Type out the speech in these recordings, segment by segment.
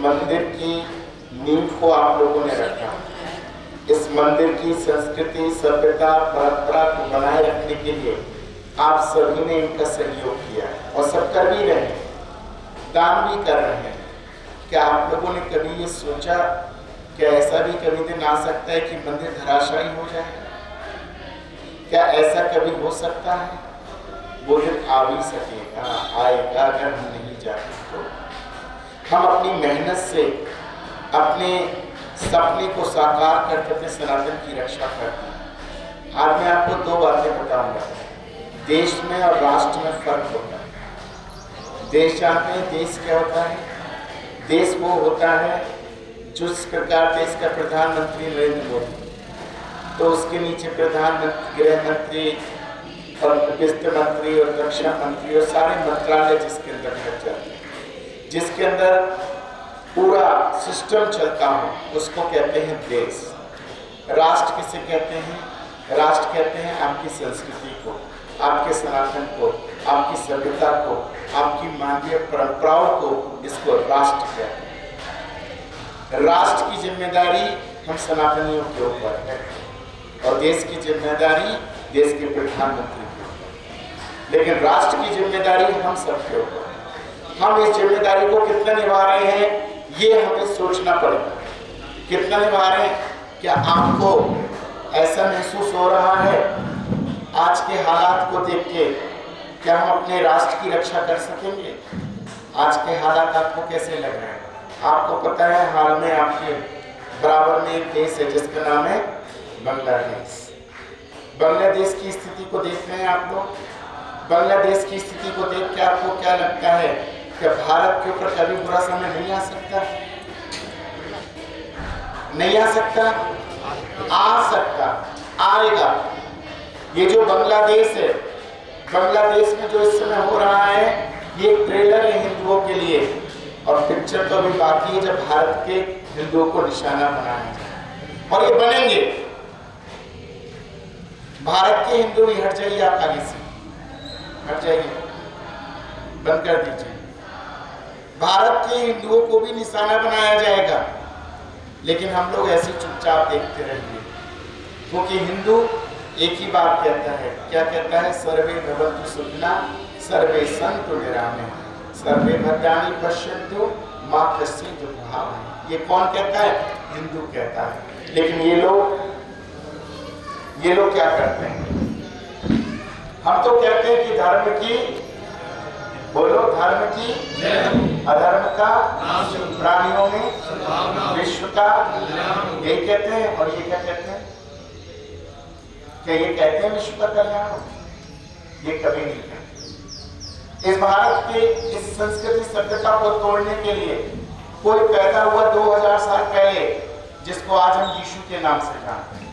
मंदिर की नींव को आप लोगों ने रखा। इस मंदिर की संस्कृति, सभ्यता, परंपरा को बनाए रखने के लिए आप सभी ने इनका सहयोग किया और सब कर भी रहे हैं, दान भी कर रहे हैं। क्या आप लोगों ने कभी ये सोचा कि ऐसा भी कभी दिन आ सकता है कि मंदिर धराशायी हो जाए? क्या ऐसा कभी हो सकता है? वो दिन आ भी सकेगा, आएगा। अगर हम नहीं जाते तो हम अपनी मेहनत से अपने सपने को साकार करके अपने सनातन की रक्षा करते हैं। आज मैं आपको दो बातें बताऊंगा। देश में और राष्ट्र में फर्क होता है। देश जानते हैं देश क्या होता है? देश वो होता है जिस प्रकार देश का प्रधानमंत्री नरेंद्र मोदी, तो उसके नीचे प्रधानमंत्री, गृह मंत्री और वित्त मंत्री और रक्षा मंत्री और सारे मंत्रालय जिसके अंदर लग जाते हैं, जिसके अंदर पूरा सिस्टम चलता हो, उसको कहते हैं देश। राष्ट्र किसे कहते हैं? राष्ट्र कहते हैं आपकी संस्कृति को, आपके सनातन को, आपकी सभ्यता को, आपकी मानवीय परंपराओं को, इसको राष्ट्र कहते हैं। राष्ट्र की जिम्मेदारी हम सनातनियों के ऊपर है और देश की जिम्मेदारी देश के प्रधानमंत्री के ऊपर, लेकिन राष्ट्र की जिम्मेदारी हम सबके ऊपर है। हम इस जिम्मेदारी को कितना निभा रहे हैं ये हमें सोचना पड़ेगा। कितना निभा रहे हैं? क्या आपको ऐसा महसूस हो रहा है आज के हालात को देख के, क्या हम अपने राष्ट्र की रक्षा कर सकेंगे? आज के हालात आपको कैसे लग रहे हैं? आपको पता है हाल में आपके बराबर में एक देश है जिसका नाम है बांग्लादेश। बांग्लादेश की स्थिति को देख रहे हैं आप लोग। बांग्लादेश की स्थिति को देख के आपको क्या लगता है कि भारत के ऊपर कभी बुरा समय नहीं आ सकता? नहीं आ सकता? आ सकता, आएगा। ये जो बांग्लादेश है, बांग्लादेश में जो इस समय हो रहा है, ये ट्रेलर है हिंदुओं के लिए, और पिक्चर तो अभी बाकी है जब भारत के हिंदुओं को निशाना बनाया जाए, और ये बनेंगे। भारत के हिंदू भी हट जाइए, आप आगे से हट जाइए, बंद कर दीजिए। भारत के हिंदुओं को भी निशाना बनाया जाएगा, लेकिन हम लोग ऐसे चुपचाप देखते रहेंगे, क्योंकि हिंदू एक ही बात कहता है। क्या कहता है? सर्वे भवन्तु सुखिनः, सर्वे सन्तु निरामयाः, सर्वे भद्राणि पश्यन्तु मा कश्चित् दुःखभाग्। ये कौन कहता है? हिंदू कहता है। लेकिन ये लोग क्या करते हैं? हम तो कहते हैं कि धर्म की, बोलो, धर्म की अधर्म का, प्राणियों में विश्व का, ये कहते हैं। और ये क्या कहते हैं? क्या ये कहते हैं विश्व का कल्याण? ये कभी नहीं कहते। इस भारत के इस संस्कृति सभ्यता को तोड़ने के लिए कोई पैदा हुआ 2000 साल पहले जिसको आज हम यीशु के नाम से जानते हैं।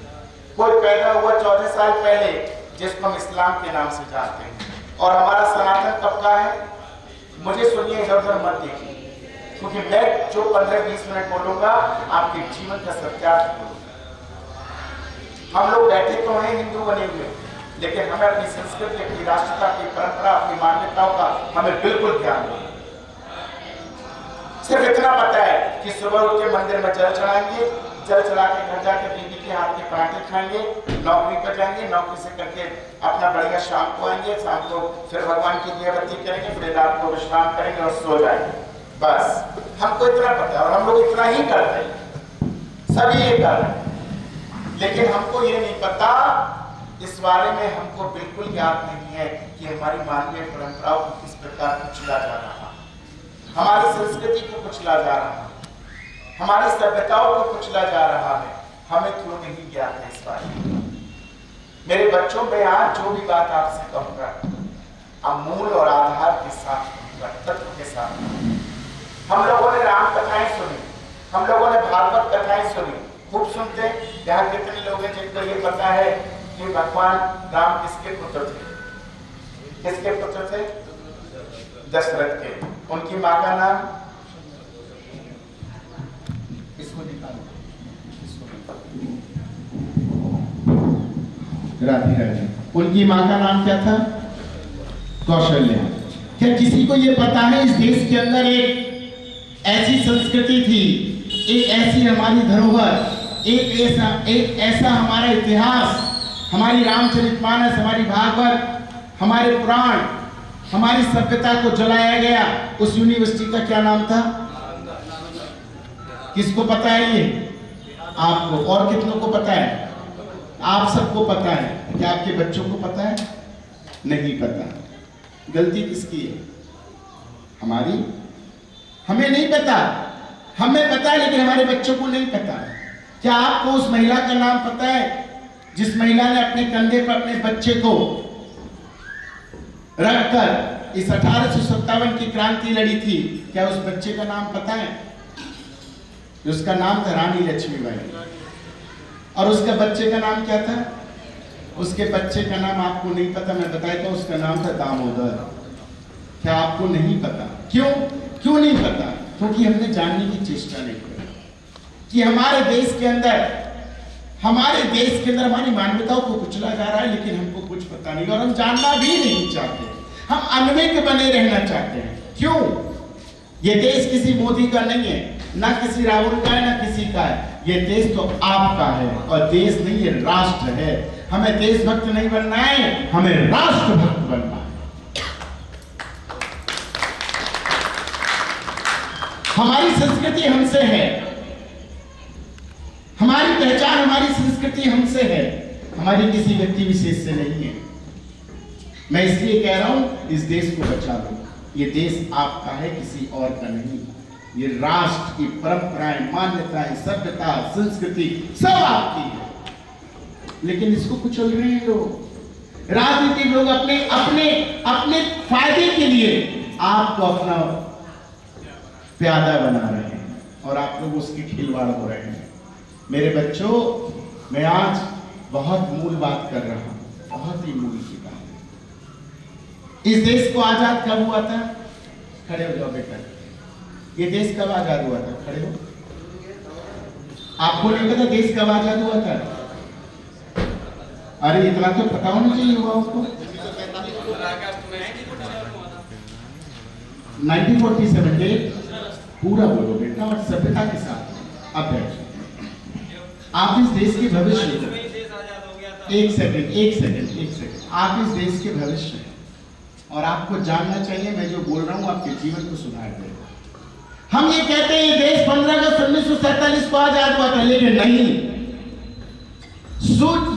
कोई पैदा हुआ 14 साल पहले जिसको हम इस्लाम के नाम से जानते हैं। और हमारा सनातन कब का है? मुझे सुनिए, इधर उधर मत देखिए, क्योंकि मैं जो 15-20 मिनट बोलूंगा आपके जीवन का सत्यार्थ बोलूंगा। हम लोग बैठे तो हैं हिंदू बने हुए, लेकिन हमें अपनी संस्कृति, अपनी राष्ट्रता, अपनी परंपरा, अपनी मान्यताओं का हमें बिल्कुल ध्यान नहीं। सिर्फ इतना पता है कि सुबह उठ के मंदिर में जल चढ़ाएंगे, जल चढ़ा के घर जाके बीवी के हाथ के पराठे खाएंगे, नौकरी पर जाएंगे, नौकरी से करके अपना बढ़िया शाम को आएंगे, शाम को फिर भगवान की दिया बत्ती करेंगे, फिर रात को विश्राम करेंगे और सो जाएंगे। बस हमको इतना पता है और हम लोग इतना ही करते हैं, सभी ये कर रहे हैं। लेकिन हमको ये नहीं पता, इस बारे में हमको बिल्कुल याद नहीं है कि हमारी मानवीय परंपराओं को किस प्रकार कुचला जा रहा है, हमारी संस्कृति को कुचला जा रहा है, हमारी सभ्यताओं को कुचला जा रहा है। हमें क्यों नहीं ज्ञात है इस बारे में? मेरे बच्चों, मैं आज जो भी बात आपसे कहूंगा, अब मूल और आधार के साथ कहूंगा, तत्व के साथ। हम लोगों ने राम कथाएं सुनी, हम लोगों ने भागवत कथाएं सुनी, खूब सुनते हैं। यहाँ कितने लोग हैं जिनको ये पता है कि भगवान राम किसके पुत्र थे? किसके पुत्र थे? दशरथ के। उनकी माँ का नाम? राधे। उनकी माँ का नाम क्या था? कौशल्या। क्या किसी को ये पता है इस देश के अंदर एक ऐसी संस्कृति थी, एक ऐसी हमारी धरोहर, एक ऐसा हमारा इतिहास, हमारी रामचरितमानस, हमारी भागवत, हमारे पुराण, हमारी सभ्यता को जलाया गया। उस यूनिवर्सिटी का क्या नाम था? किसको पता है ये? आपको। और कितनों को पता है? आप सबको पता है। क्या आपके बच्चों को पता है? नहीं पता। गलती किसकी है? हमारी। हमें नहीं पता, हमें पता है लेकिन हमारे बच्चों को नहीं पता। क्या आपको उस महिला का नाम पता है जिस महिला ने अपने कंधे पर अपने बच्चे को रखकर इस 1857 की क्रांति लड़ी थी? क्या उस बच्चे का नाम पता है? उसका नाम था रानी लक्ष्मीबाई। और उसके बच्चे का नाम क्या था? उसके बच्चे का नाम आपको नहीं पता? मैं बताया था, उसका नाम था दामोदर। क्या आपको नहीं पता? क्यों नहीं पता? क्योंकि हमने जानने की चेष्टा नहीं की कि हमारे देश के अंदर हमारी मानवताओं को कुचला जा रहा है, लेकिन हमको कुछ पता नहीं और हम जानना भी नहीं चाहते। हम अनभिज्ञ बने रहना चाहते हैं। क्यों? ये देश किसी मोदी का नहीं है, ना किसी राहुल का है, ना किसी का है। ये देश तो आपका है, और देश नहीं, ये राष्ट्र है। हमें देशभक्त नहीं बनना है, हमें राष्ट्रभक्त बनना है। हमारी संस्कृति हमसे है, हमारी पहचान, हमारी संस्कृति हमसे है, हमारी किसी व्यक्ति विशेष से नहीं है। मैं इसलिए कह रहा हूं, इस देश को बचा लो। ये देश आपका है, किसी और का नहीं। ये राष्ट्र की परंपराएं, मान्यताएं, सभ्यता, संस्कृति सब आपकी है, लेकिन इसको कुचल रहे हैं लोग। राजनीतिक लोग अपने फायदे के लिए आपको अपना प्यादा बना रहे हैं और आप लोग उसके खिलवाड़ हो रहे हैं। मेरे बच्चों, मैं आज बहुत मूल बात कर रहा हूं, बहुत ही मूल की बात। इस देश को आजाद कब हुआ था? खड़े हो जाओ बेटा। ये देश कब आजाद हुआ था? खड़े हो। आपको नहीं पता देश कब आजाद हुआ था? अरे इतना तो पता होना चाहिए हुआ उसको। 1947 पूरा बोलो बेटा, और सभ्यता के साथ। अब बैठो। आप इस देश के भविष्य को, एक सेकंड, आप इस देश के भविष्य हैं और आपको जानना चाहिए, मैं जो बोल रहा हूं आपके जीवन को सुधार देगा। हम ये कहते हैं ये देश 15 अगस्त 1947 को आजाद हुआ था, लेकिन नहीं।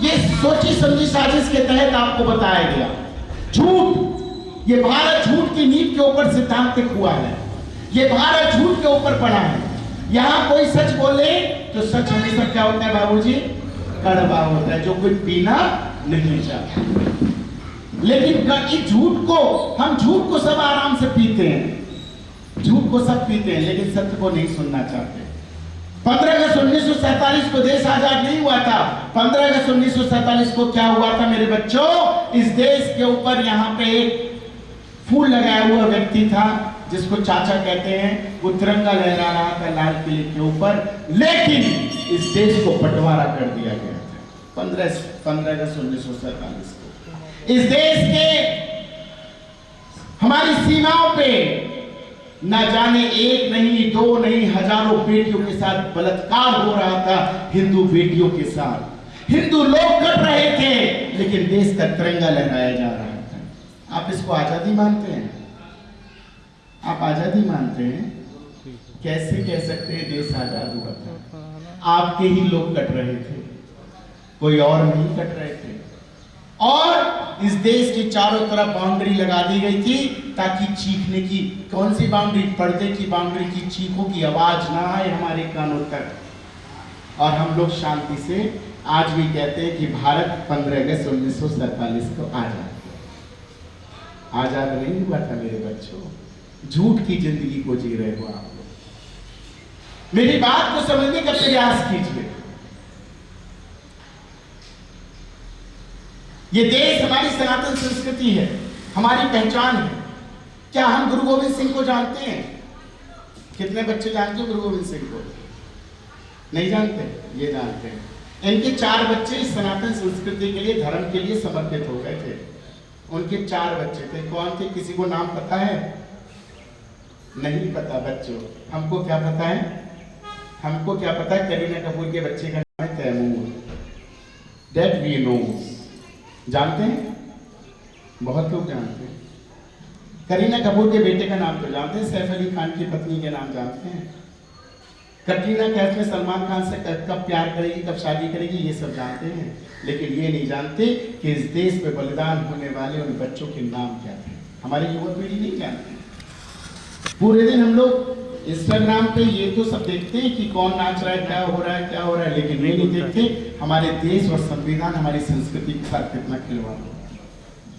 ये सोची समझी साजिश के तहत आपको बताया गया। झूठ, ये भारत झूठ की नींव के ऊपर सिद्धांतिक हुआ है। ये भारत झूठ के ऊपर पड़ा है। यहां कोई सच बोले तो सच हमेशा क्या होता है बाबूजी? कड़वा होता है, जो कोई पीना नहीं चाहता। लेकिन इस झूठ को सब आराम से पीते हैं, झूठ को सब पीते हैं, लेकिन सत्य को नहीं सुनना चाहते। 15 अगस्त 1947 को देश आजाद नहीं हुआ था। 15 अगस्त 1947 को क्या हुआ था मेरे बच्चों? इस देश के ऊपर यहाँ पे एक फूल लगाया हुआ व्यक्ति था, जिसको चाचा कहते हैं। वो तिरंगा लहरा रहा था लाल किले के ऊपर, लेकिन इस देश को बंटवारा कर दिया गया था 15 अगस्त 1947 को। इस देश के हमारी सीमाओं पे न जाने एक नहीं, दो नहीं, हजारों बेटियों के साथ बलात्कार हो रहा था। हिंदू बेटियों के साथ हिंदू लोग कर रहे थे, लेकिन देश का तिरंगा लहराया जा रहा था। आप इसको आजादी मानते हैं? आप आजादी मानते हैं? कैसे कह सकते हैं देश आजाद हुआ था? आपके ही लोग कट रहे थे, कोई और नहीं कट रहे थे। और इस देश के चारों तरफ बाउंड्री लगा दी गई थी ताकि चीखने की, कौन सी बाउंड्री? पर्दे की बाउंड्री की चीखों की आवाज ना आए हमारे कानों तक। और हम लोग शांति से आज भी कहते हैं कि भारत 15 अगस्त 1947 को आजाद नहीं हुआ था मेरे बच्चों। झूठ की जिंदगी को जी रहे हो आप लोग। मेरी बात को समझने का प्रयास कीजिए। ये देश हमारी सनातन संस्कृति है, हमारी पहचान है। क्या हम गुरु गोविंद सिंह को जानते हैं? कितने बच्चे जानते हो गुरु गोविंद सिंह को? नहीं जानते? ये जानते हैं। इनके 4 बच्चे इस सनातन संस्कृति के लिए, धर्म के लिए समर्पित हो गए थे। उनके 4 बच्चे थे। कौन थे? किसी को नाम पता है? नहीं पता बच्चों, हमको क्या पता है? हमको क्या पता है? करीना कपूर के बच्चे का नाम है तैमूर। That we know. जानते हैं? बहुत लोग जानते हैं। करीना कपूर के बेटे का नाम तो जानते हैं, सैफ अली खान की पत्नी के नाम जानते हैं। कटरीना कैफ में सलमान खान से कब प्यार करेगी, कब शादी करेगी, ये सब जानते हैं। लेकिन ये नहीं जानते कि इस देश में बलिदान होने वाले उन बच्चों के नाम क्या थे। हमारी युवा पीढ़ी नहीं जानती। पूरे दिन हम लोग इंस्टाग्राम पे ये तो सब देखते हैं कि कौन नाच रहा है, क्या हो रहा है, क्या हो रहा है, लेकिन ये नहीं देखते हमारे देश और संविधान हमारी संस्कृति के साथ कितना खिलवाड़ हो,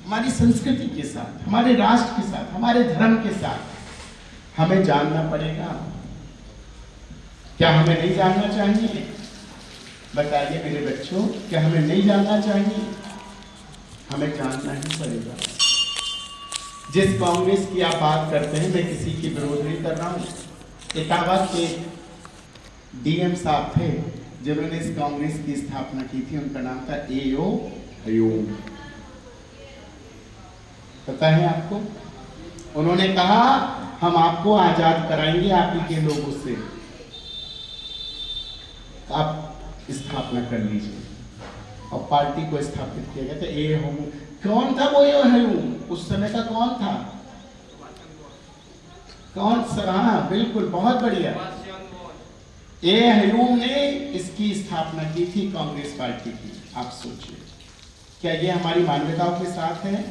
हमारी संस्कृति के साथ, हमारे राष्ट्र के साथ, हमारे धर्म के साथ हमें जानना पड़ेगा। क्या हमें नहीं जानना चाहिए? बताइए मेरे बच्चों, क्या हमें नहीं जानना चाहिए? हमें जानना ही पड़ेगा। जिस कांग्रेस की आप बात करते हैं, मैं किसी की विरोध नहीं कर रहा हूं। इटावा के डीएम साहब थे जिन्होंने इस कांग्रेस की स्थापना की थी, उनका नाम था ए.ओ. हयूम। पता है आपको? उन्होंने कहा हम आपको आजाद कराएंगे आप ही के लोगों से, आप स्थापना कर लीजिए। और पार्टी को स्थापित किया गया था। ए.ओ. कौन था वो ए.ओ. हयूम? उस समय का कौन था? कौन सा? हाँ बिल्कुल, बहुत बढ़िया। ए.ओ. हयूम ने इसकी स्थापना की थी कांग्रेस पार्टी की। आप सोचिए, क्या ये हमारी मानवताओं के साथ है,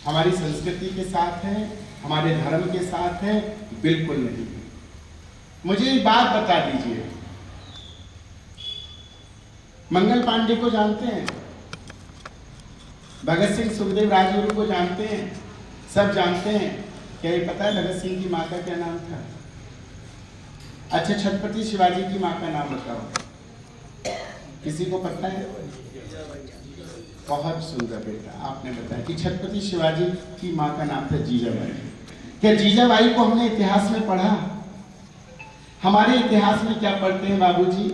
हमारी संस्कृति के साथ है, हमारे धर्म के साथ है? बिल्कुल नहीं। मुझे एक बात बता दीजिए, मंगल पांडे को जानते हैं? भगत सिंह, सुखदेव, राजगुरु को जानते हैं? सब जानते हैं। क्या ये पता है भगत सिंह की माँ का क्या नाम था? अच्छा, छत्रपति शिवाजी की माँ का नाम बताओ, किसी को पता है? बहुत सुंदर बेटा, आपने बताया कि छत्रपति शिवाजी की माँ का नाम था जीजाबाई। क्या जीजाबाई को हमने इतिहास में पढ़ा? हमारे इतिहास में क्या पढ़ते हैं बाबूजी?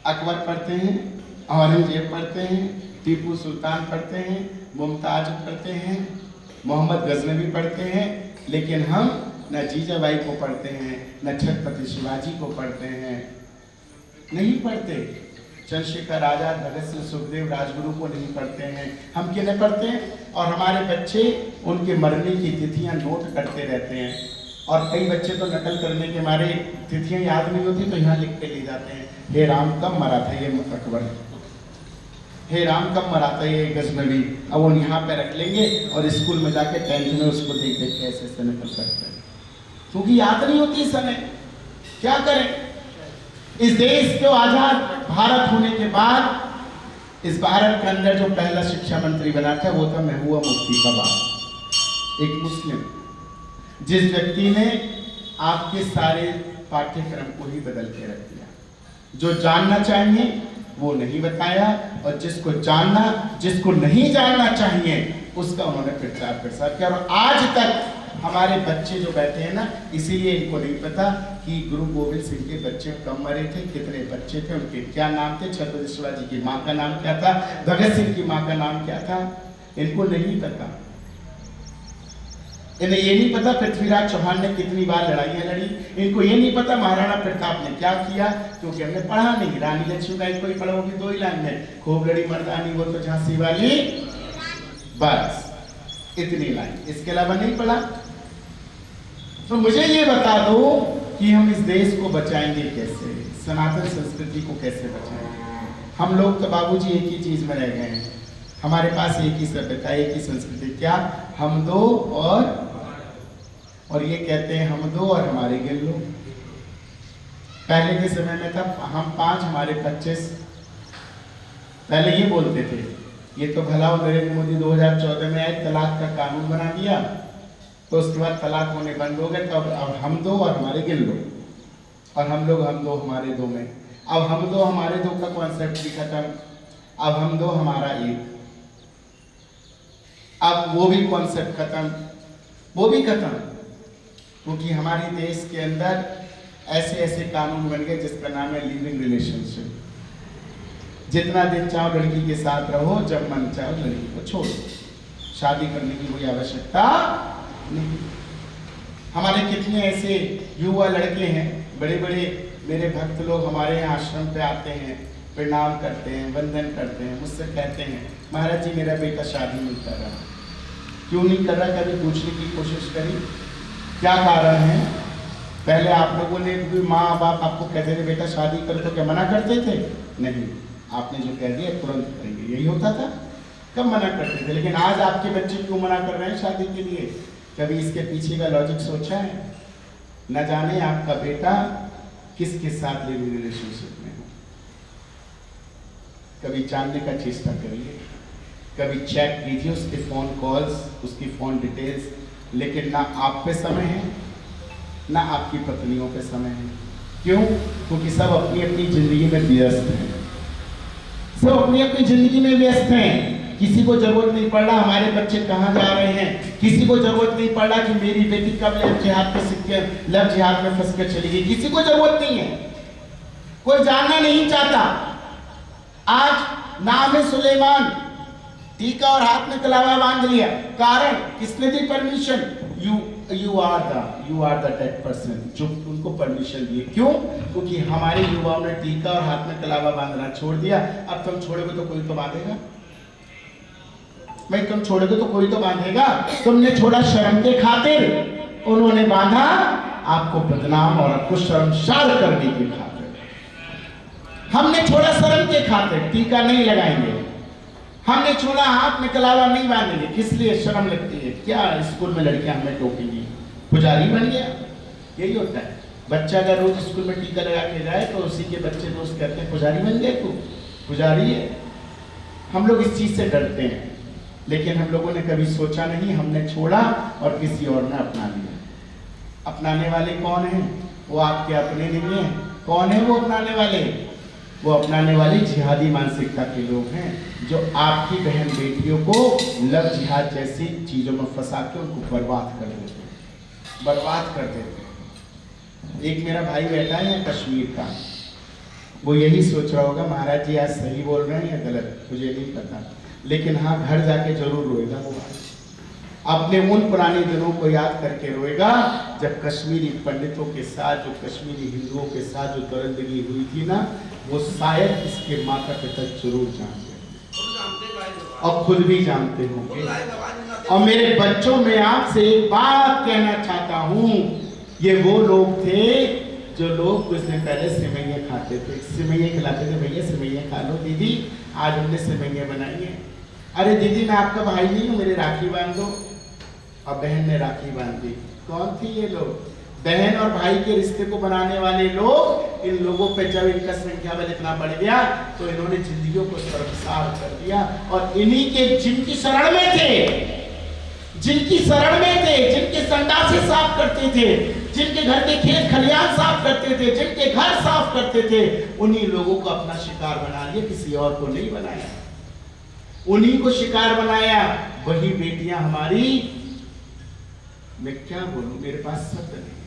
अकबर पढ़ते हैं, औरंगजेब पढ़ते हैं, टीपू सुल्तान पढ़ते हैं, मुमताज पढ़ते हैं, मोहम्मद गजनवी पढ़ते हैं, लेकिन हम न जीजाबाई को पढ़ते हैं, न छत्रपति शिवाजी को पढ़ते हैं। नहीं पढ़ते। चंद्रशेखर आजाद, भगत सिंह, सुखदेव, राजगुरु को नहीं पढ़ते हैं। हम किन्हें पढ़ते हैं? और हमारे बच्चे उनके मरने की तिथियां नोट करते रहते हैं। और कई बच्चे तो नकल करने के मारे तिथियां याद नहीं होती तो यहाँ लिख के ले जाते हैं, हे राम कब मरा था ये अकबर, हे राम कब मरा था ये गजनवी। अब वो यहाँ पे रख लेंगे और स्कूल में जाके 10th में उसको देख देख के ऐसे नकल करते हैं, क्योंकि याद नहीं होती इस समय। क्या करें? इस देश को आजाद भारत होने के बाद इस भारत के अंदर जो पहला शिक्षा मंत्री बना था वो था महबूबा मुफ्ती का बाप, एक मुस्लिम, जिस व्यक्ति ने आपके सारे पाठ्यक्रम को ही बदल के रख दिया। जो जानना चाहिए वो नहीं बताया, और जिसको जानना, जिसको नहीं जानना चाहिए उसका उन्होंने प्रचार प्रसार किया। और आज तक हमारे बच्चे जो बैठे हैं ना, इसीलिए इनको नहीं पता कि गुरु गोविंद सिंह के बच्चे कब मरे थे, कितने बच्चे थे, उनके क्या नाम थे, छत्रपति शिवाजी की माँ का नाम क्या था, भगत सिंह की माँ का नाम क्या था, इनको नहीं पता। इन्हें ये नहीं पता पृथ्वीराज चौहान ने कितनी बार लड़ाइयां लड़ी, इनको ये नहीं पता महाराणा प्रताप ने क्या किया, क्योंकि हमने पढ़ा नहीं। रानी लक्ष्मीबाई को ही पढ़ोगी 2 ही लाइन में, खूब लड़ी मर्दानी वो तो झांसी वाली, बस इतनी लाइन, इसके अलावा नहीं पढ़ा। तो मुझे ये बता दो कि हम इस देश को बचाएंगे कैसे, सनातन संस्कृति को कैसे बचाएंगे? हम लोग तो बाबूजी एक ही चीज में रह गए हैं, हमारे पास एक ही सभ्यता, एक ही संस्कृति, क्या? हम दो और ये कहते हैं हम दो और हमारे गिन लो। पहले के समय में था हम 5 हमारे 25, पहले ये बोलते थे। ये तो भला नरेंद्र मोदी 2014 में आए, तलाक का कानून बना दिया, तो उसके बाद तलाक होने बंद हो गए। तो अब हम दो और हमारे गिन लो, और हम लोग हम दो हमारे दो में, अब हम दो हमारे दो का कॉन्सेप्ट भी खत्म, अब हम दो हमारा एक, अब वो भी कॉन्सेप्ट खत्म, वो भी खत्म, क्योंकि हमारे देश के अंदर ऐसे ऐसे कानून बन गए जिसका नाम है लिविंग रिलेशनशिप। जितना दिन चाहो लड़की के साथ रहो, जब मन चाहो लड़की को छोड़ो, शादी करने की कोई आवश्यकता नहीं। हमारे कितने ऐसे युवा लड़के हैं, बड़े बड़े मेरे भक्त लोग हमारे यहाँ आश्रम पे आते हैं, प्रणाम करते हैं, वंदन करते हैं, मुझसे कहते हैं महाराज जी मेरा बेटा शादी नहीं कर रहा। क्यों नहीं कर रहा? कभी पूछने की कोशिश करी? क्या कारण है? पहले आप लोगों ने भी माँ बाप आपको कहते थे बेटा शादी करो तो क्या मना करते थे? नहीं, आपने जो कह दिया तुरंत करेंगे, यही होता था। कब मना करते थे? लेकिन आज आपके बच्चे क्यों मना कर रहे हैं शादी के लिए? कभी इसके पीछे का लॉजिक सोचा है? न जाने आपका बेटा किसके साथ लिविंग रिलेशनशिप में हो। कभी जानने का चेष्टा करिए, कभी चेक कीजिए उसके फोन कॉल्स, उसकी फोन डिटेल्स। लेकिन ना आप पे समय है, ना आपकी पत्नियों पे समय है। क्यों? क्योंकि सब अपनी अपनी जिंदगी में व्यस्त हैं, सब अपनी अपनी जिंदगी में व्यस्त हैं। किसी को जरूरत नहीं पड़ रहा हमारे बच्चे कहाँ जा रहे हैं, किसी को जरूरत नहीं पड़ रहा कि मेरी बेटी कब लव जिहाद पे सीख के लव जिहाद में फंस कर चली गई, किसी को जरूरत नहीं है, कोई जानना नहीं चाहता। आज नाम है सुलेमान, टीका और हाथ में कलावा बांध लिया। कारण किसने दी permission? You are the dead person, जो उनको परमिशन दिए। क्यों? क्योंकि हमारे युवाओं ने टीका और हाथ में कलावा बांधना छोड़ दिया। अब तुम छोड़ोगे तो कोई तो बांधेगा भाई, तुम छोड़ोगे तो कोई तो बांधेगा। तुमने छोड़ा शर्म के खातिर, उन्होंने बांधा आपको बदनाम और आपको शर्मसार करने के खातिर। हमने छोड़ा शर्म के खातिर, टीका नहीं लगाएंगे। हमने छोड़ा हाथ में कलावा नहीं बांधेंगे, किस लिए? शर्म लगती है। क्या स्कूल में लड़कियां हमें टोकेंगी? पुजारी बन गया, यही होता है। बच्चा अगर रोज स्कूल में टीका लगा के जाए तो उसी के बच्चे दोस्त कहते हैं पुजारी बन गए, तू पुजारी है। हम लोग इस चीज से डरते हैं, लेकिन हम लोगों ने कभी सोचा नहीं, हमने छोड़ा और किसी और ने अपना लिया। अपनाने वाले कौन हैं? वो आपके अपने नहीं है। कौन है वो अपनाने वाले? वो अपनाने वाली जिहादी मानसिकता के लोग हैं, जो आपकी बहन बेटियों को लव जिहाद जैसी चीजों में फंसा के उनको बर्बाद कर देते हैं, बर्बाद कर देते हैं। एक मेरा भाई बैठा है यहाँ कश्मीर का, वो यही सोच रहा होगा महाराज जी आज सही बोल रहे हैं या गलत, मुझे नहीं पता। लेकिन हाँ, घर जाके जरूर रोएगा वो, अपने उन पुराने दिनों को याद करके रोएगा जब कश्मीरी पंडितों के साथ, जो कश्मीरी हिंदुओं के साथ जो दरिंदगी हुई थी ना, वो शायद इसके माता पिता जरूर जानते और खुद भी जानते होंगे। और मेरे बच्चों में आपसे एक बात कहना चाहता हूँ, ये वो लोग थे जो लोग कुछ दिन पहले सिमैया खाते थे, सिमैया खिलाते थे। भैया सिमैया खा लो दीदी, आज हमने सिमैया बनाई है। अरे दीदी मैं आपका भाई नहीं हूँ, मेरे राखी बांध दो। और बहन ने राखी बांध दी। कौन थी ये लोग? बहन और भाई के रिश्ते को बनाने वाले लोग। इन लोगों पे जब इनका संख्या बल इतना बढ़ गया तो इन्होंने जिंदगियों को शर्मसार कर दिया। और इन्हीं के जिनकी शरण में थे, जिनकी शरण में थे, जिनके संडासे साफ करते थे, जिनके घर के खेत खलियान साफ करते थे, जिनके घर साफ करते थे, उन्हीं लोगों को अपना शिकार बना लिया, किसी और को नहीं बनाया। उन्हीं को शिकार बनाया। वही बेटियां हमारी, मैं क्या बोलूं, मेरे पास शब्द नहीं।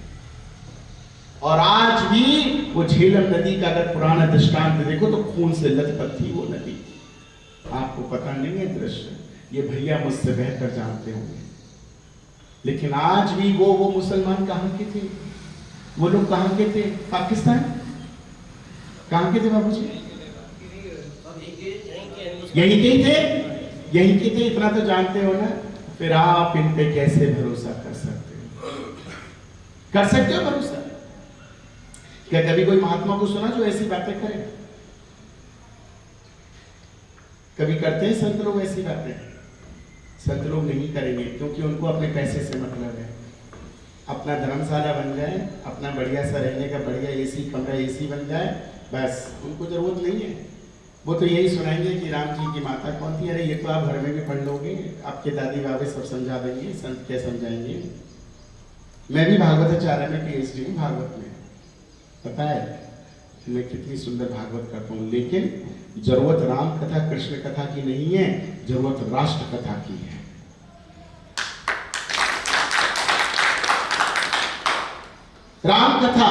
और आज भी वो झेलम नदी का अगर पुराना दृष्टांत देखो तो खून से लथपथ थी वो नदी। आपको पता नहीं है दृश्य, ये भैया मुझसे बेहतर जानते होंगे। लेकिन आज भी वो मुसलमान कहाँ के थे? वो लोग कहाँ के थे? पाकिस्तान कहाँ के थे बाबूजी? यहीं के थे, यहीं के थे। इतना तो जानते हो ना। फिर आप इन पे कैसे भरोसा कर सकते हो? कर सकते हो भरोसा? क्या कभी कोई महात्मा को सुना जो ऐसी बातें करे? कभी करते हैं संत लोग ऐसी बातें? संत लोग नहीं करेंगे, क्योंकि उनको अपने पैसे से मतलब है। अपना धर्मशाला बन जाए, अपना बढ़िया सा रहने का बढ़िया एसी कमरा एसी बन जाए, बस उनको जरूरत नहीं है। वो तो यही सुनाएंगे कि राम जी की माता कौन थी। अरे ये तो आप घर में भी पढ़ लोगे, आपके दादी बाबे सब समझा देंगे, संत क्या समझाएंगे। मैं भी भागवताचार्य में PhD हूँ भागवत में, पता है मैं कितनी सुंदर भागवत करता हूँ। लेकिन जरूरत राम कथा कृष्ण कथा की नहीं है, जरूरत राष्ट्र कथा की है। राम कथा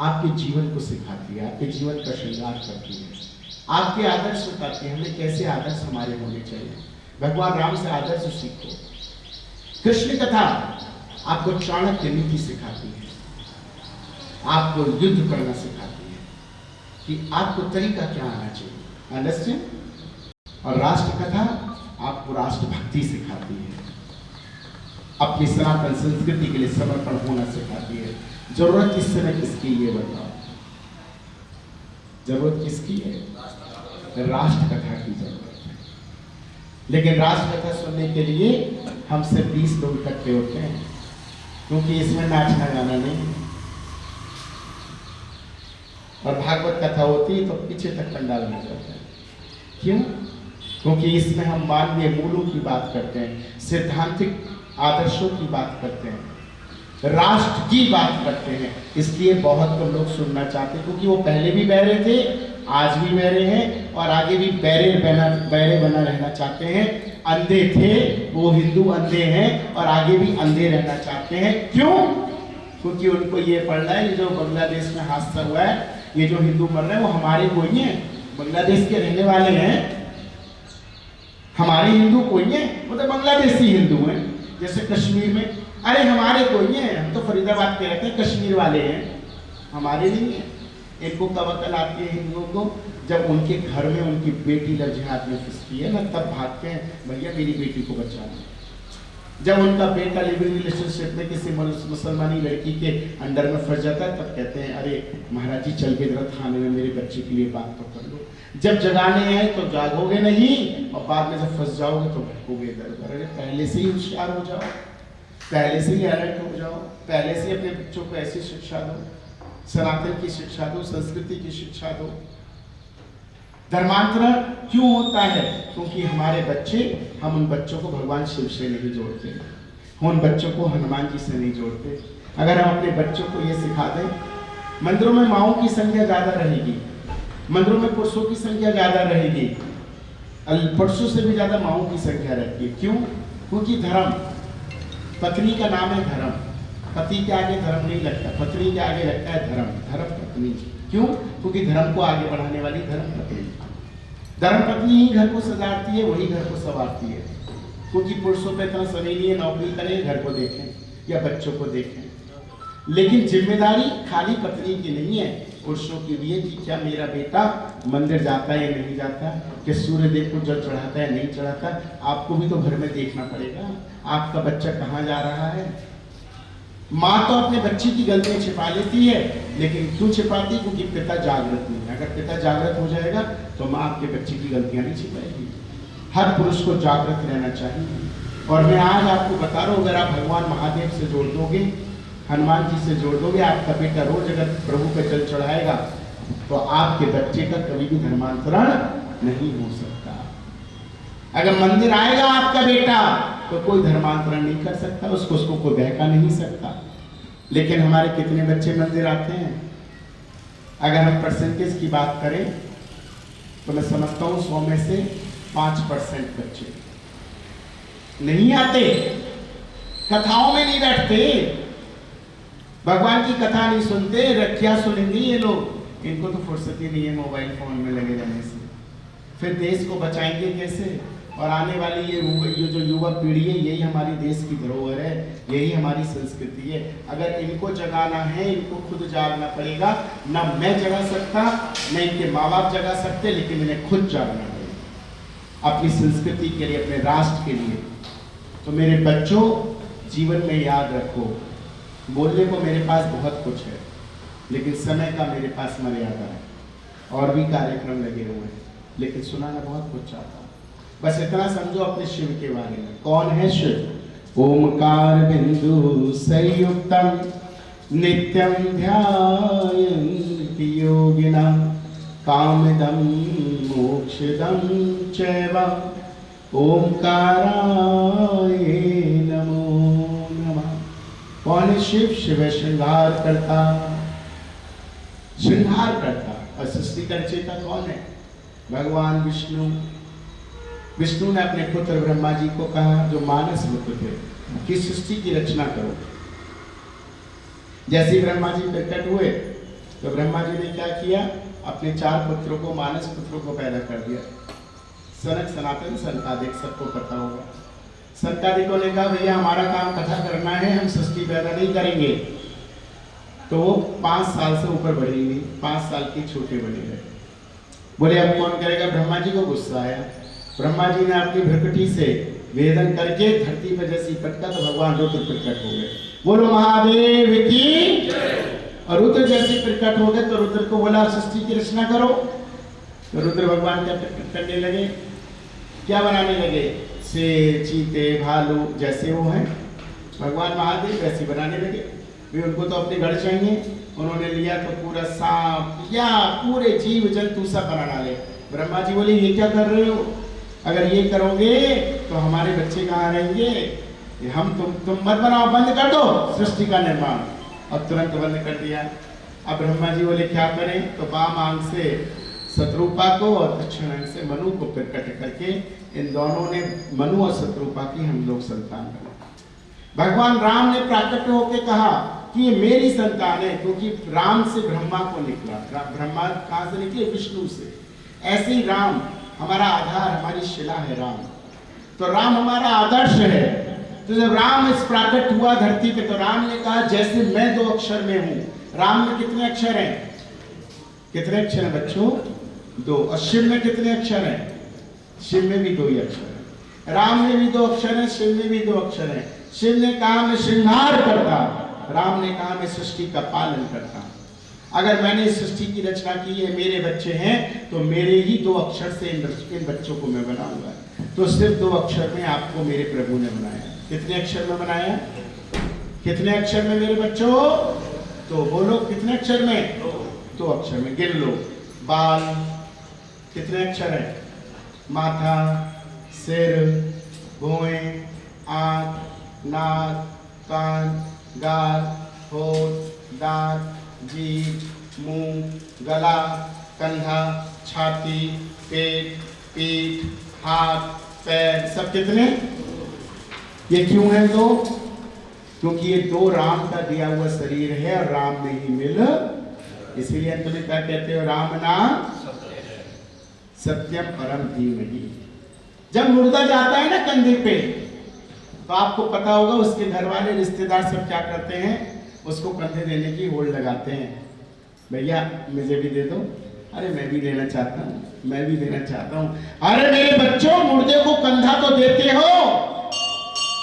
आपके जीवन को सिखाती है, आपके जीवन का श्रृंगार करती है, आपके आदर्श बताती है, हमें कैसे आदर्श हमारे होने चाहिए। भगवान राम से आदर्श सीखो। कृष्ण कथा आपको चाणक्य नीति सिखाती है, आपको युद्ध करना सिखाती है कि आपको तरीका क्या आना चाहिए, अंडरस्टैंड। और राष्ट्र कथा आपको राष्ट्रभक्ति सिखाती है, अपनी सनातन संस्कृति के लिए समर्पण होना सिखाती है। जरूरत इस समय किसकी ये बताओ, जरूरत किसकी है? राष्ट्र कथा की जरूरत है। लेकिन राष्ट्र कथा सुनने के लिए हम सिर्फ 20 लोग इकट्ठे होते हैं, क्योंकि इसमें नाचना गाना नहीं है। और भागवत कथा होती है तो पीछे तक पंडाल में जाता है। क्यों? क्योंकि इसमें हम मानवीय मूलों की बात करते हैं, सिद्धांतिक आदर्शों की बात करते हैं, राष्ट्र की बात करते हैं। इसलिए बहुत कम लोग सुनना चाहते हैं, क्योंकि वो पहले भी बहरे थे, आज भी बहरे हैं और आगे भी बहरे बना रहना चाहते हैं। अंधे थे, वो हिंदू अंधे हैं और आगे भी अंधे रहना चाहते हैं। क्यों? क्योंकि उनको ये पड़ रहा है, ये जो बांग्लादेश में हादसा हुआ है, ये जो हिंदू मर रहे हैं वो हमारे कोई हैं, बांग्लादेश के रहने वाले हैं। हमारे हिंदू कोई हैं, वो तो बांग्लादेशी हिंदू हैं। जैसे कश्मीर में, अरे हमारे कोई हैं, हम तो फरीदाबाद के रहते हैं, कश्मीर वाले हैं, हमारे नहीं है। इनको कब अकल आती है हिंदुओं को? जब उनके घर में उनकी बेटी लव जिहाद में फंसती है ना, तब भागते हैं, भैया मेरी बेटी को बचाना। जब उनका बेटा लिविंग रिलेशनशिप में किसी मुसलमानी लड़की के अंडर में फंस जाता है, तब कहते हैं अरे महाराज जी चल के जरा थाने में मेरे बच्चे के लिए बात तो कर लो। जब जगाने आए तो जागोगे नहीं, और बाद में जब फंस जाओगे तो भटकोगे इधर उधर। अरे पहले से ही होशियार हो जाओ, पहले से ही अलर्ट हो जाओ, पहले से अपने बच्चों को ऐसी शिक्षा दो, सनातन की शिक्षा दो, संस्कृति की शिक्षा दो। धर्मांतरण क्यों होता है? क्योंकि हमारे बच्चे, हम उन बच्चों को भगवान शिव से नहीं जोड़ते, हम उन बच्चों को हनुमान जी से नहीं जोड़ते। अगर हम अपने बच्चों को ये सिखा दें, मंदिरों में माओं की संख्या ज्यादा रहेगी, मंदिरों में पुरुषों की संख्या ज्यादा रहेगी, पुरुषों से भी ज्यादा माओं की संख्या रहती है। क्यों? क्योंकि धर्म, पत्नी का नाम है धर्म, पति के आगे धर्म नहीं लगता, पत्नी के आगे लगता है धर्म, धर्म पत्नी। क्यों? क्योंकि धर्म को आगे बढ़ाने वाली धर्म पत्नी, धर्म पत्नी ही घर को सजाती है, वही घर को संवारती है। क्योंकि पुरुषों पे इतना समय नहीं है, नौकरी करें, घर को देखें या बच्चों को देखें। लेकिन जिम्मेदारी खाली पत्नी की नहीं है, पुरुषों की भी है कि क्या मेरा बेटा मंदिर जाता है या नहीं जाता, कि सूर्य देव को जल चढ़ाता है नहीं चढ़ाता। आपको भी तो घर में देखना पड़ेगा, आपका बच्चा कहाँ जा रहा है। माँ तो अपने बच्चे की गलतियां छिपा लेती है, लेकिन क्यों छिपाती? क्योंकि पिता जागृत नहीं है। अगर पिता जागृत हो जाएगा तो माँ आपके बच्चे की गलतियां नहीं छिपाएगी। हर पुरुष को जागृत रहना चाहिए। और मैं आज आपको बता रहा हूँ, अगर आप भगवान महादेव से जोड़ दोगे, हनुमान जी से जोड़ दोगे, आपका बेटा रोज अगर प्रभु पे जल चढ़ाएगा तो आपके बच्चे का कभी भी धर्मांतरण नहीं हो सकता। अगर मंदिर आएगा आपका बेटा तो कोई धर्मांतरण नहीं कर सकता, उसको कोई बहका नहीं सकता। लेकिन हमारे कितने बच्चे मंदिर आते हैं? अगर हम परसेंटेज की बात करें तो मैं समझता हूँ 100 में से 5% बच्चे नहीं आते, कथाओं में नहीं बैठते, भगवान की कथा नहीं सुनते, रखिया सुनेंगे ये लोग। इनको तो फुर्सत ही नहीं है मोबाइल फोन में लगे रहने से। फिर देश को बचाएंगे कैसे? और आने वाली ये जो युवा पीढ़ी है, यही हमारी देश की धरोहर है, यही हमारी संस्कृति है। अगर इनको जगाना है, इनको खुद जागना पड़ेगा। ना मैं जगा सकता, न इनके माँ बाप जगा सकते, लेकिन इन्हें खुद जागना पड़ेगा अपनी संस्कृति के लिए, अपने राष्ट्र के लिए। तो मेरे बच्चों, जीवन में याद रखो, बोलने को मेरे पास बहुत कुछ है, लेकिन समय का मेरे पास मर्यादा है। और भी कार्यक्रम लगे हुए हैं, लेकिन सुनाना बहुत कुछ चाहता हूँ। बस इतना समझो अपने शिव के बारे में। कौन है शिव? ओमकार बिंदु संयुक्तम नित्यम ध्यायन्ति योगिना कामदम मोक्षदम चैव ओमकाराय नमो नमः। कौन है शिव? शिव श्रृंगार करता, श्रृंगार करता। और सृष्टि का रचयिता कौन है? भगवान विष्णु। विष्णु ने अपने पुत्र ब्रह्मा जी को कहा, जो मानस पुत्र थे, कि सृष्टि की रचना करो। जैसे ब्रह्मा जी प्रकट हुए तो ब्रह्मा जी ने क्या किया? अपने 4 पुत्रों को, मानस पुत्रों को पैदा कर दिया। सनक, सनातन, सनकादिक सबको पता होगा। संतादिकों ने कहा भैया हमारा काम कथा करना है, हम सृष्टि पैदा नहीं करेंगे। तो वो 5 साल से ऊपर बढ़ी नहीं, 5 साल की छोटे बने रहे। बोले अब कौन करेगा? ब्रह्मा जी को गुस्सा आया। ब्रह्मा जी ने अपनी भ्रकुटी से वेदन करके धरती पर जैसी पटका तो भगवान रुद्र प्रकट हो गए। बोलो महादेव की। और रुद्र जैसे प्रकट हो गए तो रुद्र को बोला सृष्टि की रचना करो। तो रुद्र भगवान क्या प्रकट करने लगे, क्या बनाने लगे? शेर, चीते, भालू जैसे वो हैं भगवान महादेव वैसे बनाने लगे। वे उनको तो अपने घर चाहिए, उन्होंने लिया तो पूरा सांप या पूरे जीव जंतु सब बना डाले। ब्रह्मा जी बोले ये क्या कर रहे हो? अगर ये करोगे तो हमारे बच्चे कहाँ रहेंगे? हम तुम मत बनाओ, बंद कर दो सृष्टि का निर्माण। अब तुरंत बंद कर दिया। अब ब्रह्मा जी बोले क्या करें? तो वाम आंग से शत्रुपा को और दक्षिण आंग से मनु को प्रकट करके इन दोनों ने मनु और शत्रुपा की हम लोग संतान बने। भगवान राम ने प्राकट होकर कहा कि ये मेरी संतान है, क्योंकि राम से ब्रह्मा को निकला। ब्रह्मा कहाँ से निकले? विष्णु से। ऐसे ही राम हमारा आधार, हमारी शिला है राम। तो राम हमारा आदर्श है। तो जब राम इस प्राकट हुआ धरती पे तो राम ने कहा जैसे मैं 2 अक्षर में हूं। राम में कितने अक्षर हैं? कितने अक्षर हैं बच्चों? 2। और शिव में कितने अक्षर हैं? शिव में भी 2 ही अक्षर हैं। राम में भी 2 अक्षर हैं, शिव में भी 2 अक्षर हैं। शिव ने कहा मैं श्रृंगार करता, राम ने कहा मैं सृष्टि का पालन करता। अगर मैंने सृष्टि की रचना की है, मेरे बच्चे हैं, तो मेरे ही 2 अक्षर से इन बच्चों को मैं बनाऊंगा। तो सिर्फ 2 अक्षर में आपको मेरे प्रभु ने बनाया। कितने अक्षर में बनाया? कितने अक्षर में मेरे बच्चों? तो बोलो कितने अक्षर में? 2 अक्षर में। गिन लो। बाल कितने अक्षर है? माथा, सिर, भुएं, आंख, नाक, कान, गाल, होठ, दांत, जीभ, मुंह, गला, कंधा, छाती, पेट, पीठ, हाथ, पैर, सब कितने? ये क्यों है 2? क्योंकि ये 2 राम का दिया हुआ शरीर है और राम में ही मिल। इसीलिए अंत में क्या कहते हो? राम नाम सत्यम परम धीमहि। जब मुर्दा जाता है ना कंधे पे, तो आपको पता होगा उसके घर वाले रिश्तेदार सब क्या करते हैं? उसको कंधे देने की होड़ लगाते हैं। भैया मुझे भी दे दो। अरे मैं भी देना चाहता हूँ, मैं भी देना चाहता हूँ। अरे मेरे बच्चों, मुर्दे को कंधा तो देते हो,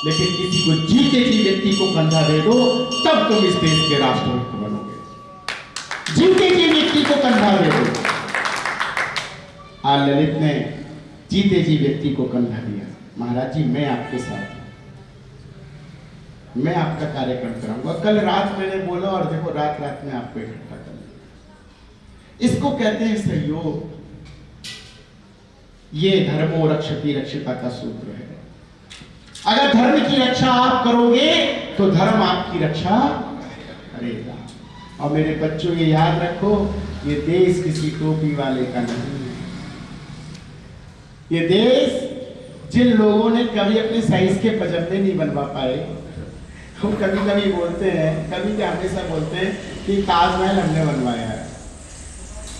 लेकिन किसी को जीते जी व्यक्ति को कंधा दे दो, तब तुम इस देश के राष्ट्रपति बनोगे। जीते जी व्यक्ति को कंधा दे दो। आज ललित ने जीते जी व्यक्ति को कंधा दिया। महाराज जी मैं आपके साथ हूं, मैं आपका कार्यक्रम कराऊंगा। कल रात मैंने बोला और देखो रात रात में आपको इकट्ठा कर लिया। इसको कहते हैं सहयोग। ये धर्मो रक्षति रक्षिता का सूत्र है। अगर धर्म की रक्षा आप करोगे तो धर्म आपकी रक्षा करेगा। और मेरे बच्चों ये याद रखो, ये देश किसी टोपी वाले का नहीं है। ये देश जिन लोगों ने कभी अपने साइज के पजामे नहीं बनवा पाए, वो कभी कभी बोलते हैं, कभी क्या हमेशा बोलते हैं कि ताजमहल हमने बनवाया है।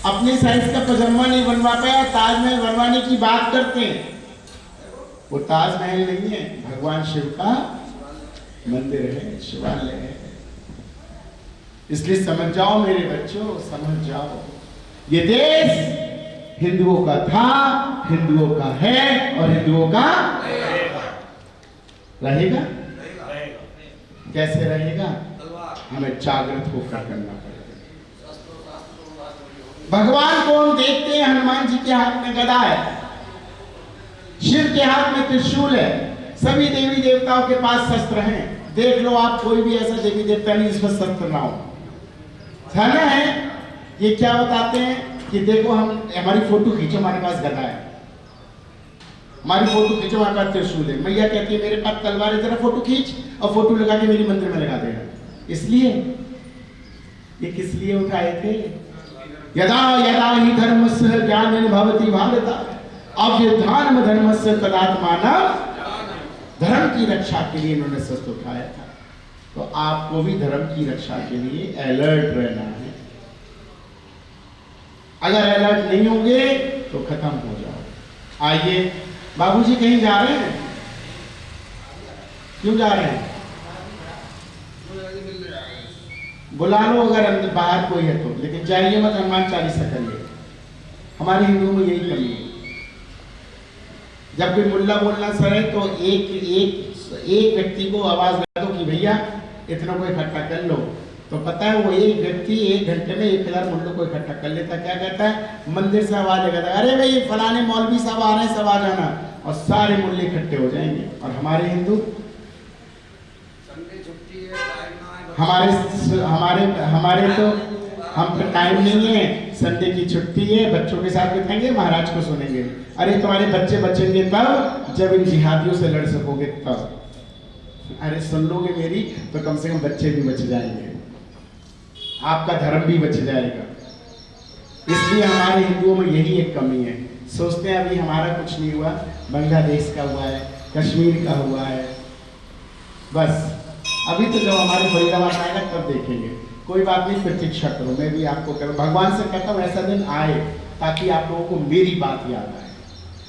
अपने साइज का पजामा नहीं बनवा पाया, ताजमहल बनवाने की बात करते हैं। वो ताजमहल नहीं है, भगवान शिव का मंदिर है, शिवालय है। इसलिए समझ जाओ मेरे बच्चों, समझ जाओ, ये देश हिंदुओं का था, हिंदुओं का है और हिंदुओं का रहेगा। कैसे रहेगा? हमें जागृत होकर करना पड़ेगा। भगवान को हम देखते हैं, हनुमान जी के हाथ में गदा है, शिव के हाथ में त्रिशूल है, सभी देवी देवताओं के पास शस्त्र हैं। देख लो आप, कोई भी ऐसा देवी देवता नहीं जिस पर शस्त्र ना हो, है ना? ये क्या बताते हैं कि देखो हम हमारी फोटो खींचो, हमारे पास गदा है, हमारी फोटो खींचो, हमारे पास त्रिशूल है। मैया कहती है मेरे पास तलवार है, जरा फोटो खींच और फोटो लगा के मेरी मंदिर में लगा देना। इसलिए ये किस लिए उठाए थे? यदा यदा ही धर्मस्य ज्ञानेन भवति भारत अव्युत्थानम धर्मस्य तदात्मानम्। धर्म की रक्षा के लिए इन्होंने शस्त्र उठाया था। तो आपको भी धर्म की रक्षा के लिए अलर्ट रहना है। अगर अलर्ट नहीं होंगे तो खत्म हो जाओ। आइए, बाबूजी कहीं जा रहे हैं? क्यों जा रहे हैं? बुला लो अगर अंदर बाहर कोई है तो, लेकिन जाइए मत, हनुमान चालीसा करिए। हमारे हिंदुओं में यही कमी है। जब कोई मुल्ला बोलना सर है तो एक व्यक्ति को आवाज लगा दो कि भैया इतना को इकट्ठा कर लो, तो पता है वो एक व्यक्ति 1 घंटे में 1000 मुल्लों को इकट्ठा कर लेता। क्या कहता है? मंदिर से आवाज लगाता है, अरे भाई फलाने मौलवी साहब आ रहे हैं, सब आ जाना, और सारे मुल्ले इकट्ठे हो जाएंगे। और हमारे हिंदू, हमारे तो हम पे टाइम नहीं है, संडे की छुट्टी है, बच्चों के साथ बिताएंगे, महाराज को सुनेंगे। अरे तुम्हारे बच्चे बचेंगे तब जब इन जिहादियों से लड़ सकोगे तब। अरे सुन लोगे मेरी तो कम से कम बच्चे भी बच जाएंगे, आपका धर्म भी बच जाएगा। इसलिए हमारे हिंदुओं में यही एक कमी है। सोचते हैं अभी हमारा कुछ नहीं हुआ, बांग्लादेश का हुआ है, कश्मीर का हुआ है, बस अभी तो जब हमारे फरीदाबाद आएगा तब देखेंगे। कोई बात नहीं, प्रतीक्षा करो, मैं भी आपको करूँ, भगवान से कहता हूँ ऐसा दिन आए ताकि आप लोगों को मेरी बात याद आए।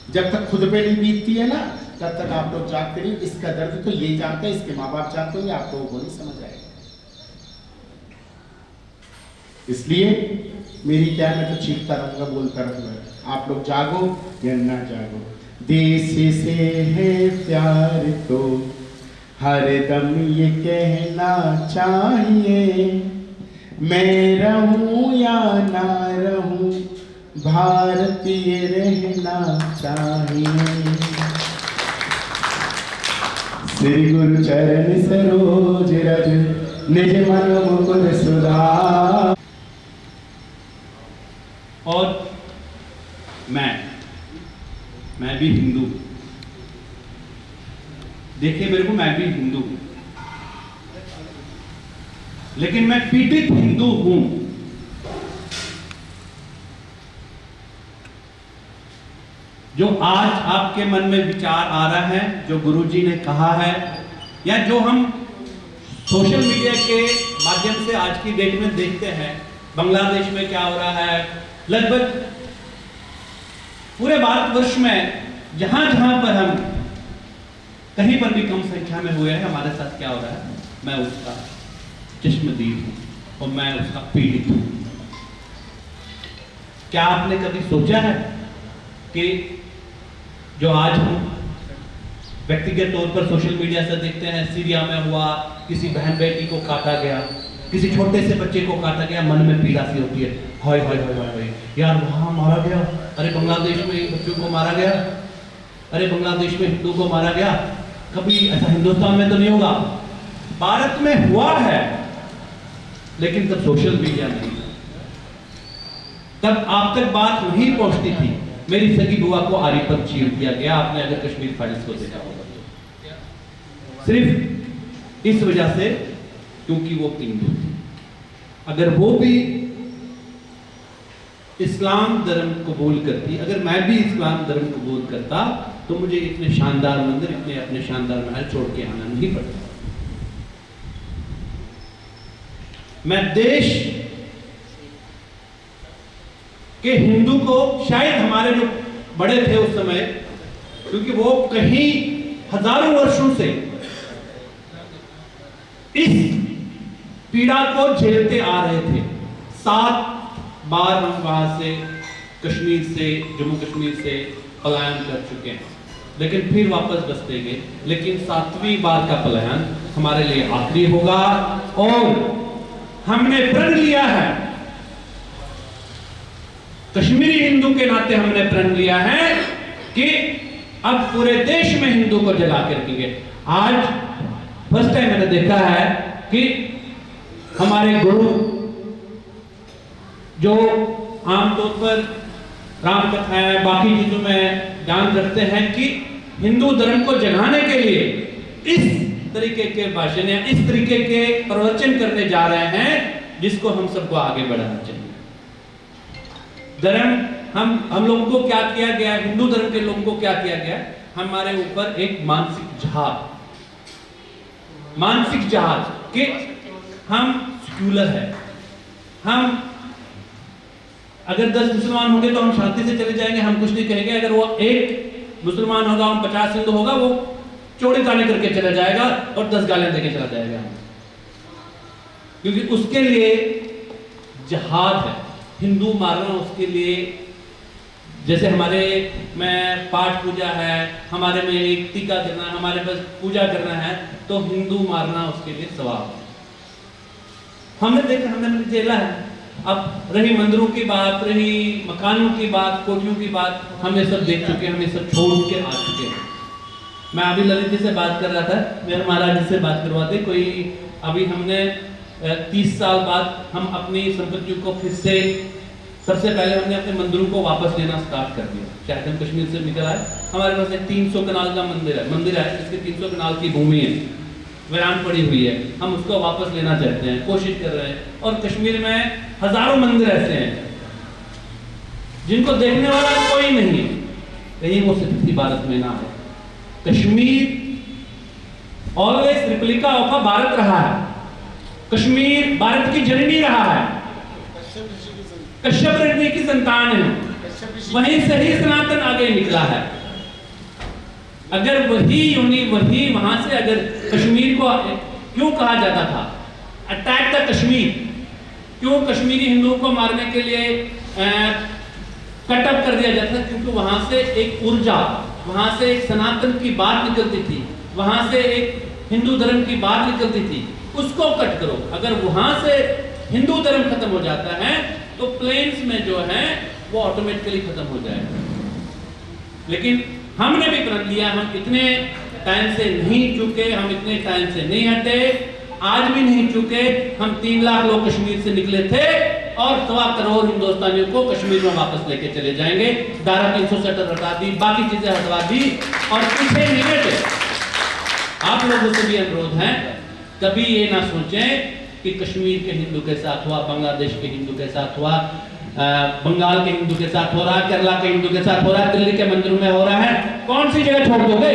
जब तक खुद पे नहीं बीतती है ना, तब तक आप लोग जागते नहीं। इसका दर्द तो यही जानते हैं, इसके माँ बाप जानते होंगे, आप लोगों को नहीं समझ आएगा। इसलिए मेरी क्या है, मैं तो चीखता रहूंगा, बोलता रहूंगा, आप लोग जागो या ना जागो। देश से है प्यार तो हर दम ये कहना चाहिए, मैं रहूं या ना रहूं भारतीय रहना चाहिए। श्री गुरु चरण सरोज रज निज मन मुकुर सुधार। और मैं भी हिंदू, देखिए मेरे को, मैं भी हिंदू हूं, लेकिन मैं पीड़ित हिंदू हूं। जो आज आपके मन में विचार आ रहा है, जो गुरुजी ने कहा है, या जो हम सोशल मीडिया के माध्यम से आज की डेट में देखते हैं, बांग्लादेश में क्या हो रहा है, लगभग पूरे भारतवर्ष में जहां जहां पर हम कहीं पर भी कम संख्या में हुए हैं, हमारे साथ क्या हो रहा है, मैं उसका चश्मदीद हूं और मैं उसका पीड़ित हूं। क्या आपने कभी सोचा है कि जो आज हम व्यक्तिगत तौर पर सोशल मीडिया से देखते हैं, सीरिया में हुआ, किसी बहन बेटी को काटा गया, किसी छोटे से बच्चे को काटा गया, मन में पीड़ा सी होती है, हाय हाय हाय हाय यार वहां मारा गया, अरे बांग्लादेश में बच्चों को मारा गया, अरे बांग्लादेश में हिंदू को मारा गया। कभी ऐसा हिंदुस्तान में तो नहीं होगा, भारत में हुआ है, लेकिन तब सोशल मीडिया नहीं था, तब आप तक बात नहीं पहुंचती थी। मेरी सगी बुआ को आरी पर चीर दिया गया, आपने अगर कश्मीर फाइल्स को देखा होगा तो, सिर्फ इस वजह से क्योंकि वो हिंदू थी। अगर वो भी इस्लाम धर्म कबूल करती, अगर मैं भी इस्लाम धर्म कबूल करता, तो मुझे इतने शानदार मंदिर, इतने अपने शानदार महल छोड़ के आना नहीं पड़ता। मैं देश के हिंदू को, शायद हमारे जो बड़े थे उस समय, क्योंकि वो कहीं हजारों वर्षों से इस पीड़ा को झेलते आ रहे थे। 7 बार हम वहां से, कश्मीर से, जम्मू कश्मीर से पलायन कर चुके हैं, लेकिन फिर वापस बसते गए। लेकिन 7वीं बार का पलायन हमारे लिए आखिरी होगा, और हमने प्रण लिया है, कश्मीरी हिंदू के नाते हमने प्रण लिया है कि अब पूरे देश में हिंदू को जगा के रखेंगे। आज फर्स्ट टाइम मैंने देखा है कि हमारे गुरु जो आमतौर पर राम कथाएं, बाकी चीजों में ध्यान रखते हैं, कि हिंदू धर्म को जगाने के लिए इस तरीके के भाषण या इस तरीके के प्रवचन करने जा रहे हैं, जिसको हम सबको आगे बढ़ाना चाहिए। धर्म, हम लोगों को क्या किया गया, हिंदू धर्म के लोगों को क्या किया गया, हमारे ऊपर एक मानसिक जहाज कि हम सेक्युलर है, हम अगर 10 मुसलमान होंगे तो हम शांति से चले जाएंगे, हम कुछ नहीं कहेंगे। अगर वो एक मुसलमान होगा, हम 50 हिंदू होगा, वो चौड़े ताने करके चला जाएगा और 10 गालियां देके चला जाएगा, क्योंकि उसके लिए जिहाद है, हिंदू मारना उसके लिए। जैसे हमारे में पाठ पूजा है, हमारे में एक टीका करना है, हमारे पास पूजा करना है, तो हिंदू मारना उसके लिए सवाब है। हमने देखा, हमने झेला है। अब रही मंदिरों की बात, रही मकानों की बात, कोठियों की बात, हम ये सब देख चुके हैं, हम ये सब छोड़ के आ चुके हैं। मैं अभी ललित जी से बात कर रहा था, मेरे महाराज जी से बात करवाते, कोई अभी हमने 30 साल बाद हम अपनी संपत्तियों को फिर से, सबसे पहले हमने अपने मंदिरों को वापस लेना स्टार्ट कर दिया। शायद हम कश्मीर से निकल आए, हमारे पास एक 300 कनाल का मंदिर है जिसके 300 कनाल की भूमि है, वीरान पड़ी हुई है, हम उसको वापस लेना चाहते हैं, कोशिश कर रहे हैं। और कश्मीर में हजारों मंदिर ऐसे हैं जिनको देखने वाला कोई नहीं है, कहीं वो सिर्फ भारत में ना है। Kashmir always replica of Bharat रहा है, कश्मीर भारत की जननी रहा है, कश्यप ऋषि की संतान है, वहीं से ही सनातन आगे निकला है। अगर वही वहां से अगर कश्मीर को क्यों कहा जाता था अटैक द कश्मीर, क्यों कश्मीरी हिंदुओं को मारने के लिए कटअप कर दिया जाता था? क्योंकि वहां से एक ऊर्जा, वहां से एक सनातन की बात निकलती थी, वहां से एक हिंदू धर्म की बात निकलती थी, उसको कट करो। अगर वहां से हिंदू धर्म खत्म हो जाता है तो प्लेन्स में जो है वो ऑटोमेटिकली खत्म हो जाएगा। लेकिन हमने भी प्रण लिया, हम इतने टाइम से नहीं चुके, हम इतने टाइम से नहीं हटे, आज भी नहीं चुके। हम 3 लाख लोग कश्मीर से निकले थे और 1.25 करोड़ हिंदुस्तानियों को कश्मीर में वापस लेके चले जाएंगे। धारा 370 हटा दी, बाकी चीजें हटवा दी और पीछे नहीं हटे। आप लोगों से भी अनुरोध है, कभी ये ना सोचें कि कश्मीर के हिंदू के साथ हुआ, बांग्लादेश के हिंदू के साथ हुआ, बंगाल के हिंदू के साथ हो रहा है, केरला के हिंदू के साथ हो रहा है, दिल्ली के मंदिरों में हो रहा है। कौन सी जगह छोड़ दोगे?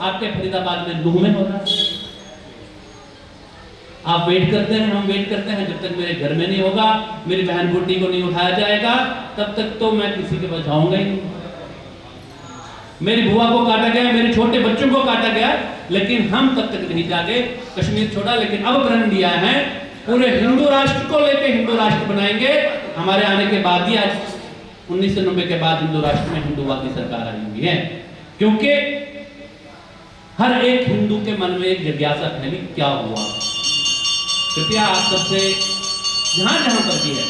आपके फरीदाबाद में, नूह में हो रहा है। आप वेट करते हैं, हम वेट करते हैं, जब तक मेरे घर में नहीं होगा, मेरी बहन बेटी को नहीं उठाया जाएगा, तब तक तो मैं किसी के पास जाऊंगा ही नहीं। मेरी बुआ को काटा गया, मेरे छोटे बच्चों को काटा गया, लेकिन हम तब तक नहीं जागे। कश्मीर छोड़ा, लेकिन अब प्रण लिया है पूरे हिंदू राष्ट्र को लेके हिंदू राष्ट्र बनाएंगे। हमारे आने के बाद ही, आज 1990 के बाद हिंदू राष्ट्र में हिंदूवादी सरकार आई हुई है, क्योंकि हर एक हिंदू के मन में एक जिज्ञासा फैली, क्या हुआ। कृपया आप सबसे जहां जहां पर भी है,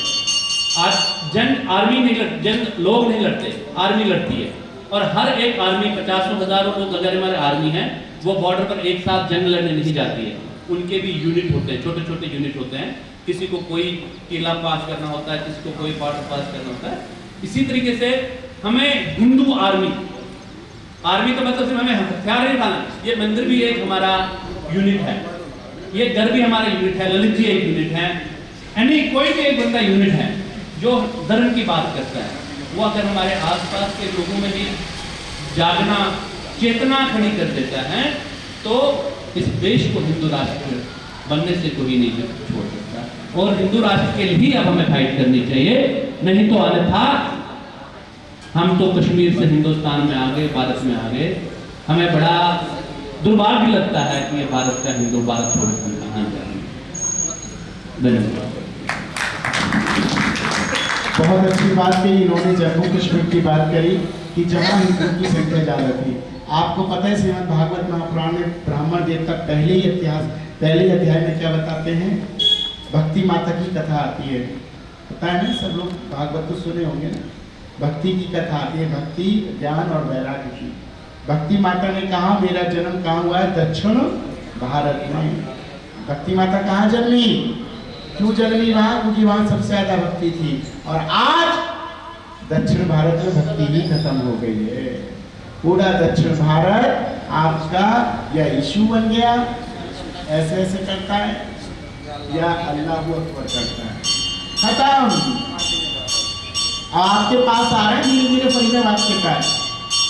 आज जंग आर्मी नहीं लड़, जंग लोग नहीं लड़ते, आर्मी लड़ती है। और हर एक आर्मी, 50 हजारों लोग अगर हमारे आर्मी हैं, वो बॉर्डर पर एक साथ जंग लड़ने नहीं जाती है। उनके भी यूनिट होते हैं, छोटे छोटे यूनिट होते हैं। किसी को कोई किला पास करना होता है, किसी को कोई बॉर्डर पास करना होता है। इसी तरीके से हमें हिंदू आर्मी, आर्मी तो मतलब सिर्फ हमें हथियार नहीं डालना, ये मंदिर भी एक हमारा यूनिट है, ये घर भी हमारा यूनिट है, ललित जी एक यूनिट है, यानी कोई भी एक बंदा यूनिट है जो धर्म की बात करता है। वो अगर हमारे आसपास के लोगों में भी जागना, चेतना खड़ी कर देता है, तो इस देश को हिंदू राष्ट्र बनने से कोई नहीं छोड़ सकता। और हिंदू राष्ट्र के लिए अब हमें फाइट करनी चाहिए, नहीं तो अन्यथा हम तो कश्मीर से हिंदुस्तान में आ गए, भारत में आ गए। हमें बड़ा दुर्भाग्य लगता है कि ये भारत का हिंदू भारत छोड़कर कहाँ जाएंगे। धन्यवाद। बहुत अच्छी बात कही इन्होंने, जम्मू कश्मीर की बात करी कि जहाँ हिंदू की संख्या ज़्यादा थी। आपको पता है श्रीमद् भागवत महापुराण में ब्राह्मण देवता पहले अध्याय में क्या बताते हैं? भक्ति माता की कथा आती है, पता है ना? सब लोग भागवत तो सुने होंगे ना। भक्ति की कथा आती है, भक्ति, ज्ञान और वैराग्य की। भक्ति माता ने कहा मेरा जन्म कहाँ हुआ है? दक्षिण भारत में। भक्ति माता कहाँ जन्मी? क्यों जन्मी वहां? क्योंकि वहां सबसे ज्यादा भक्ति थी। और आज दक्षिण भारत में भक्ति ही खत्म हो गई है। पूरा दक्षिण भारत आपका या यीशु बन गया, ऐसे ऐसे करता है, या अल्लाह अकबर करता है, खत्म। आपके पास आ रहे हैं धीरे धीरे फरीदाबाद के पास,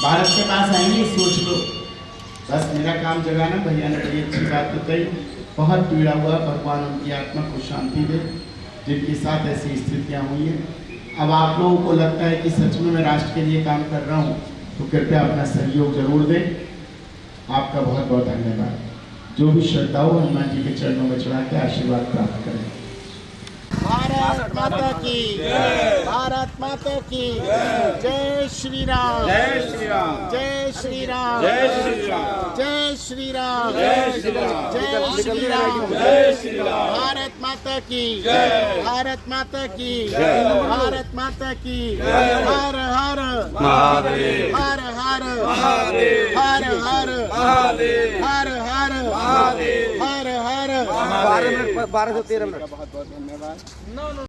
भारत के पास आएंगे, सोच लो। बस मेरा काम जगाना। भैया ने बड़ी अच्छी बात बताई, बहुत पीड़ा हुआ, भगवान उनकी आत्मा को शांति दे जिनके साथ ऐसी स्थितियाँ हुई हैं। अब आप लोगों को लगता है कि सच में मैं राष्ट्र के लिए काम कर रहा हूँ, तो कृपया अपना सहयोग जरूर दें। आपका बहुत बहुत धन्यवाद। जो भी श्रद्धालु हनुमान जी के चरणों में चढ़ा के आशीर्वाद प्राप्त करें। भारत माता की भारत माता की जय श्री राम, जय श्री राम, जय श्री राम, जय श्री राम, जय श्री राम, जय श्री राम, जय श्री राम, जय श्री राम। भारत माता की भारत माता की भारत माता की हर हर महादेव, हर हर महादेव, हर हर महादेव, हर हर महादेव, हर हर। 12 से 13 मिनट। बहुत बहुत धन्यवाद।